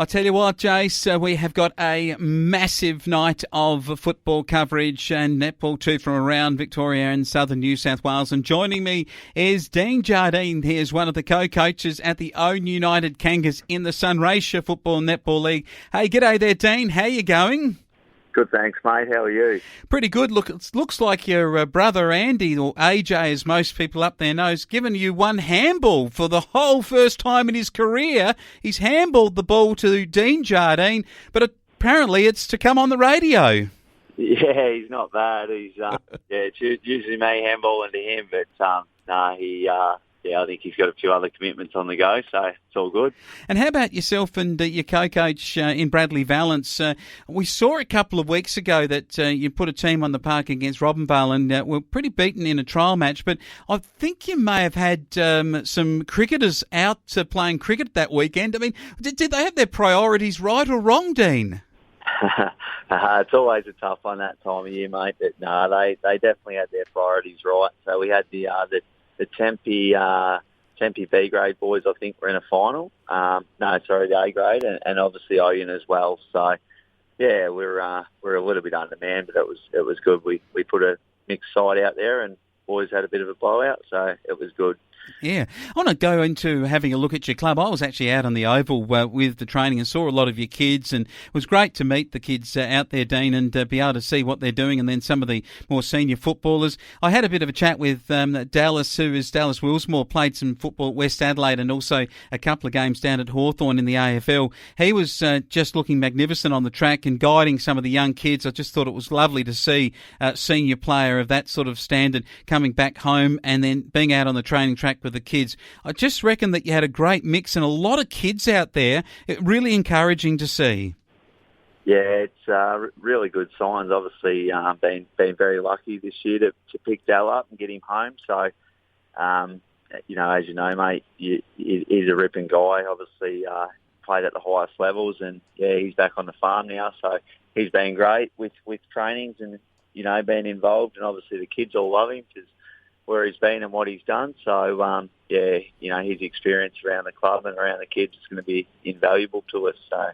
I'll tell you what, Jace, we have got a massive night of football coverage and netball too from around Victoria and southern New South Wales. And joining me is Dean Jardine. He is one of the co-coaches at the Ouyen United Kangas in the Sunraysia Football and Netball League. Hey, g'day there, Dean. How you going? Good, thanks, mate. How are you? Pretty good. Look, it looks like your brother Andy, or AJ as most people up there know, has given you one handball for the whole first time in his career. He's handballed the ball to Dean Jardine, but apparently it's to come on the radio. Yeah, he's not bad. He's it's usually me handballing to him, but I think he's got a few other commitments on the go, so it's all good. And how about yourself and your co-coach in Bradley Valance? We saw a couple of weeks ago that you put a team on the park against Robinvale and were pretty beaten in a trial match, but I think you may have had some cricketers out playing cricket that weekend. I mean, did they have their priorities right or wrong, Dean? It's always a tough one that time of year, mate, but no, they definitely had their priorities right. So we had the Tempe B grade boys, I think, were in a final. The A grade, and obviously Ouyen as well. So yeah, we're a little bit undermanned, but it was good. We put a mixed side out there, and boys had a bit of a blowout, so it was good. Yeah. I want to go into having a look at your club. I was actually out on the Oval with the training and saw a lot of your kids, and it was great to meet the kids out there, Dean, and be able to see what they're doing, and then some of the more senior footballers. I had a bit of a chat with Dallas, who is Dallas Willsmore, played some football at West Adelaide and also a couple of games down at Hawthorn in the AFL. He was just looking magnificent on the track and guiding some of the young kids. I just thought it was lovely to see a senior player of that sort of standard coming back home and then being out on the training track with the kids. I just reckon that you had a great mix and a lot of kids out there. Really encouraging to see. Yeah, it's really good signs. Obviously, been very lucky this year to pick Dal up and get him home. So, as you know, mate, he's a ripping guy. Obviously, played at the highest levels, and yeah, he's back on the farm now. So he's been great with trainings and being involved, and obviously the kids all love him because where he's been and what he's done. So, his experience around the club and around the kids is going to be invaluable to us. So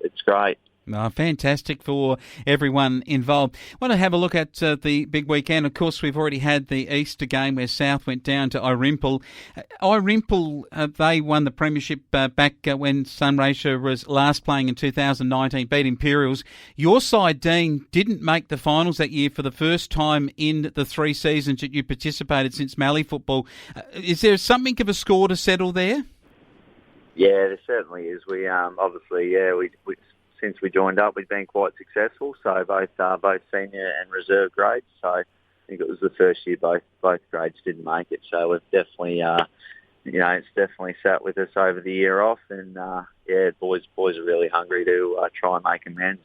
it's great. Oh, fantastic for everyone involved. I want to have a look at the big weekend. Of course, we've already had the Easter game where South went down to Orimple. Orimple, they won the premiership back when Sunraysia was last playing in 2019, beat Imperials. Your side, Dean, didn't make the finals that year for the first time in the 3 seasons that you participated since Mallee football. Is there something of a score to settle there? Yeah, there certainly is. We we since we joined up, we've been quite successful. So both senior and reserve grades. So I think it was the first year both grades didn't make it. So we've definitely, it's definitely sat with us over the year off. And boys are really hungry to try and make amends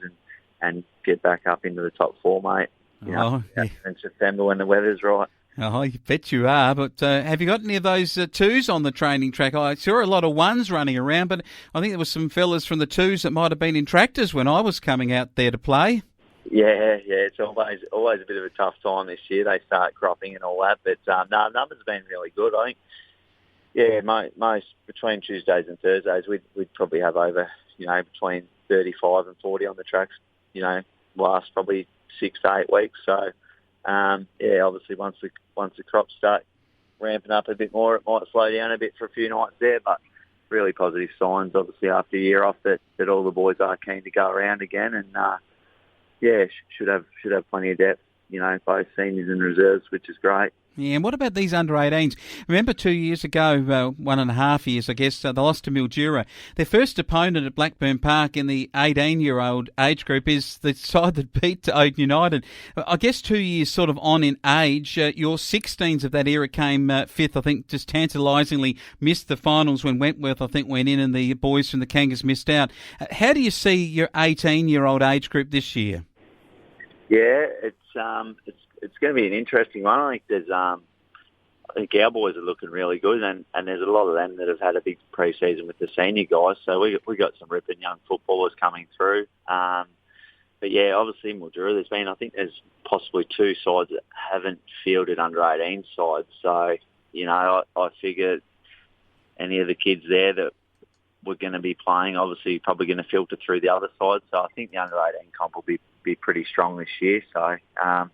and get back up into the top 4, mate. In September when the weather's right. Oh, I bet you are, but have you got any of those 2s on the training track? I saw a lot of 1s running around, but I think there were some fellas from the 2s that might have been in tractors when I was coming out there to play. Yeah, it's always a bit of a tough time this year. They start cropping and all that, but numbers have been really good. I think, most between Tuesdays and Thursdays, we'd probably have over, between 35 and 40 on the tracks, last probably 6 to 8 weeks. So, obviously once the crops start ramping up a bit more, it might slow down a bit for a few nights there, but really positive signs, obviously, after a year off that all the boys are keen to go around again and, should have plenty of depth, both seniors and reserves, which is great. Yeah, and what about these under-18s? Remember 2 years ago, 1.5 years, I guess, they lost to Mildura. Their first opponent at Blackburn Park in the 18-year-old age group is the side that beat Ouyen United. I guess 2 years sort of on in age, your 16s of that era came fifth, I think, just tantalisingly missed the finals when Wentworth, I think, went in and the boys from the Kangas missed out. How do you see your 18-year-old age group this year? Yeah, it's going to be an interesting one. I think our boys are looking really good, and there's a lot of them that have had a big pre-season with the senior guys. So we got some ripping young footballers coming through. But yeah, obviously in Mildura, there's possibly 2 sides that haven't fielded under 18 sides. So I figure any of the kids there that we're going to be playing, obviously probably going to filter through the other side. So I think the under-18 comp will be pretty strong this year. So, our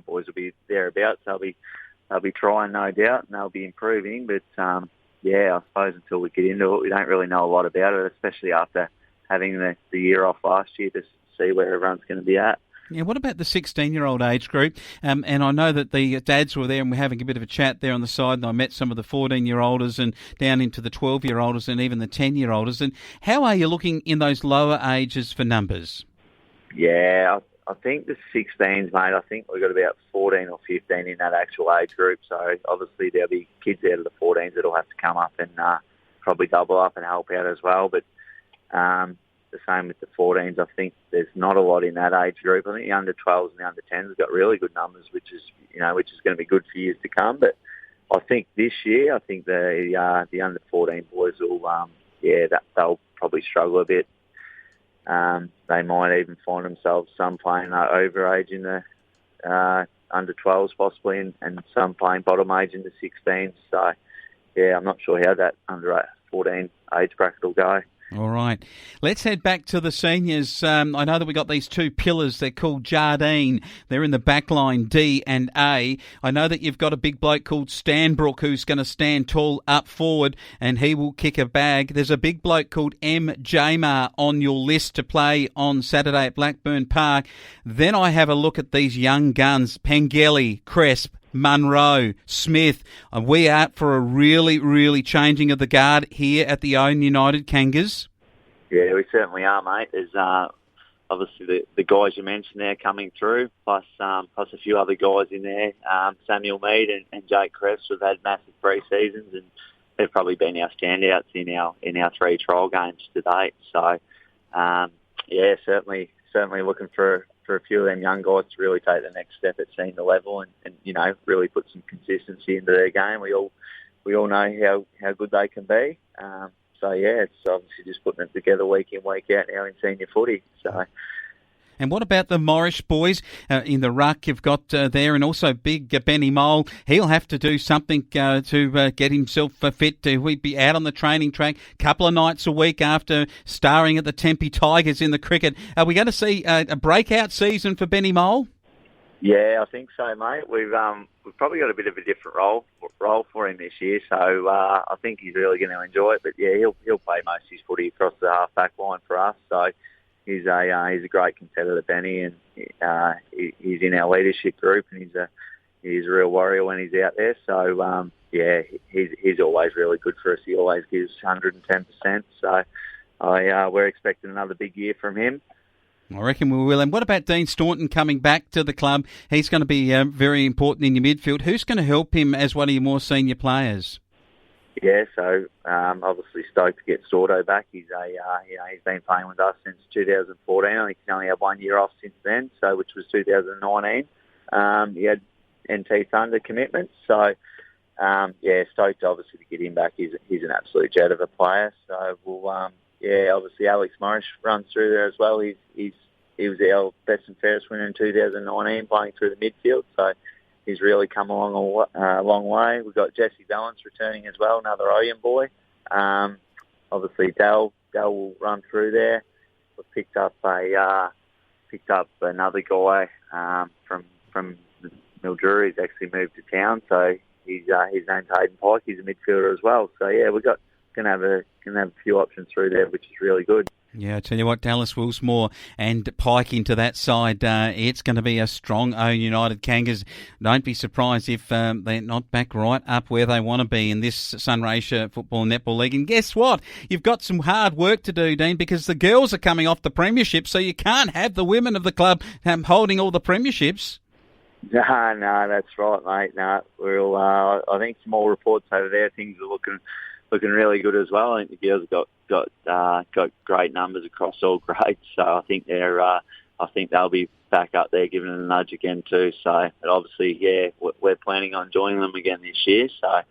boys will be thereabouts. They'll be trying, no doubt, and they'll be improving. But, I suppose until we get into it, we don't really know a lot about it, especially after having the year off last year to see where everyone's going to be at. Yeah, what about the 16-year-old age group? And I know that the dads were there and we're having a bit of a chat there on the side, and I met some of the 14-year-olders and down into the 12-year-olders and even the 10-year-olders. And how are you looking in those lower ages for numbers? Yeah, I think the 16s, mate, I think we've got about 14 or 15 in that actual age group. So obviously there'll be kids out of the 14s that'll have to come up and probably double up and help out as well. But the same with the 14s. I think there's not a lot in that age group. I think the under 12s and the under 10s have got really good numbers, which is going to be good for years to come. But I think this year, I think the under 14 boys will, they'll probably struggle a bit. They might even find themselves some playing over age in the under 12s possibly, and some playing bottom age in the 16s. So, I'm not sure how that under 14 age bracket will go. All right. Let's head back to the seniors. I know that we got these two pillars. They're called Jardine. They're in the back line, D and A. I know that you've got a big bloke called Stanbrook who's going to stand tall up forward and he will kick a bag. There's a big bloke called M. Jamar on your list to play on Saturday at Blackburn Park. Then I have a look at these young guns, Pengelly, Cresp, Munro, Smith. Are we out for a really, really changing of the guard here at the Ouyen United Kangas? Yeah, we certainly are, mate. There's obviously the guys you mentioned there coming through, plus a few other guys in there. Samuel Mead and Jake Kress have had massive pre-seasons, and they've probably been our standouts in our 3 trial games to date. So, certainly looking for a few of them young guys to really take the next step at senior level and really put some consistency into their game. We all know how good they can be. It's obviously just putting it together week in, week out now in senior footy. So. And what about the Morris boys in the ruck you've got there, and also big Benny Mole? He'll have to do something to get himself fit. He'd be out on the training track a couple of nights a week after starring at the Tempe Tigers in the cricket. Are we going to see a breakout season for Benny Mole? Yeah, I think so, mate. We've probably got a bit of a different role for him this year, so I think he's really going to enjoy it. But yeah, he'll play most of his footy across the half-back line for us. So. He's a great competitor, Benny, and he's in our leadership group, and he's a real warrior when he's out there. So he's always really good for us. He always gives 110%. So we're expecting another big year from him. I reckon we will. And what about Dean Staunton coming back to the club? He's going to be very important in your midfield. Who's going to help him as one of your more senior players? Yeah, so obviously stoked to get Storto back. He's he's been playing with us since 2014. I think he's only had 1 year off since then, which was 2019. He had NT Thunder commitments, so stoked obviously to get him back. He's an absolute jet of a player. So we'll obviously Alex Morris runs through there as well. He was our best and fairest winner in 2019, playing through the midfield. So. He's really come along a long way. We've got Jesse Valance returning as well, another Ouyen boy. Obviously, Dell will run through there. We've picked up another guy from Mildura. He's actually moved to town, so his name's Hayden Pike. He's a midfielder as well. So yeah, we've got gonna have a few options through there, which is really good. Yeah, I tell you what, Dallas Wilsmore and Pike into that side, it's going to be a strong Ouyen United Kangas. Don't be surprised if they're not back right up where they want to be in this Sunraysia Football and Netball League. And guess what? You've got some hard work to do, Dean, because the girls are coming off the premiership, so you can't have the women of the club holding all the premierships. No, that's right, mate. No, I think some more reports over there. Things are looking really good as well. I think the girls have got great numbers across all grades, so I think they'll be back up there giving it a nudge again too. So, but obviously, we're planning on joining them again this year. So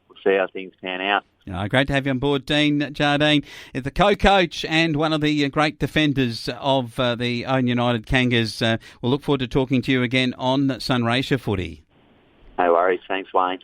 we'll see how things pan out. Great to have you on board, Dean Jardine, the co-coach and one of the great defenders of the Ouyen United Kangas. We'll look forward to talking to you again on Sunraysia Footy. No worries. Thanks, Wayne.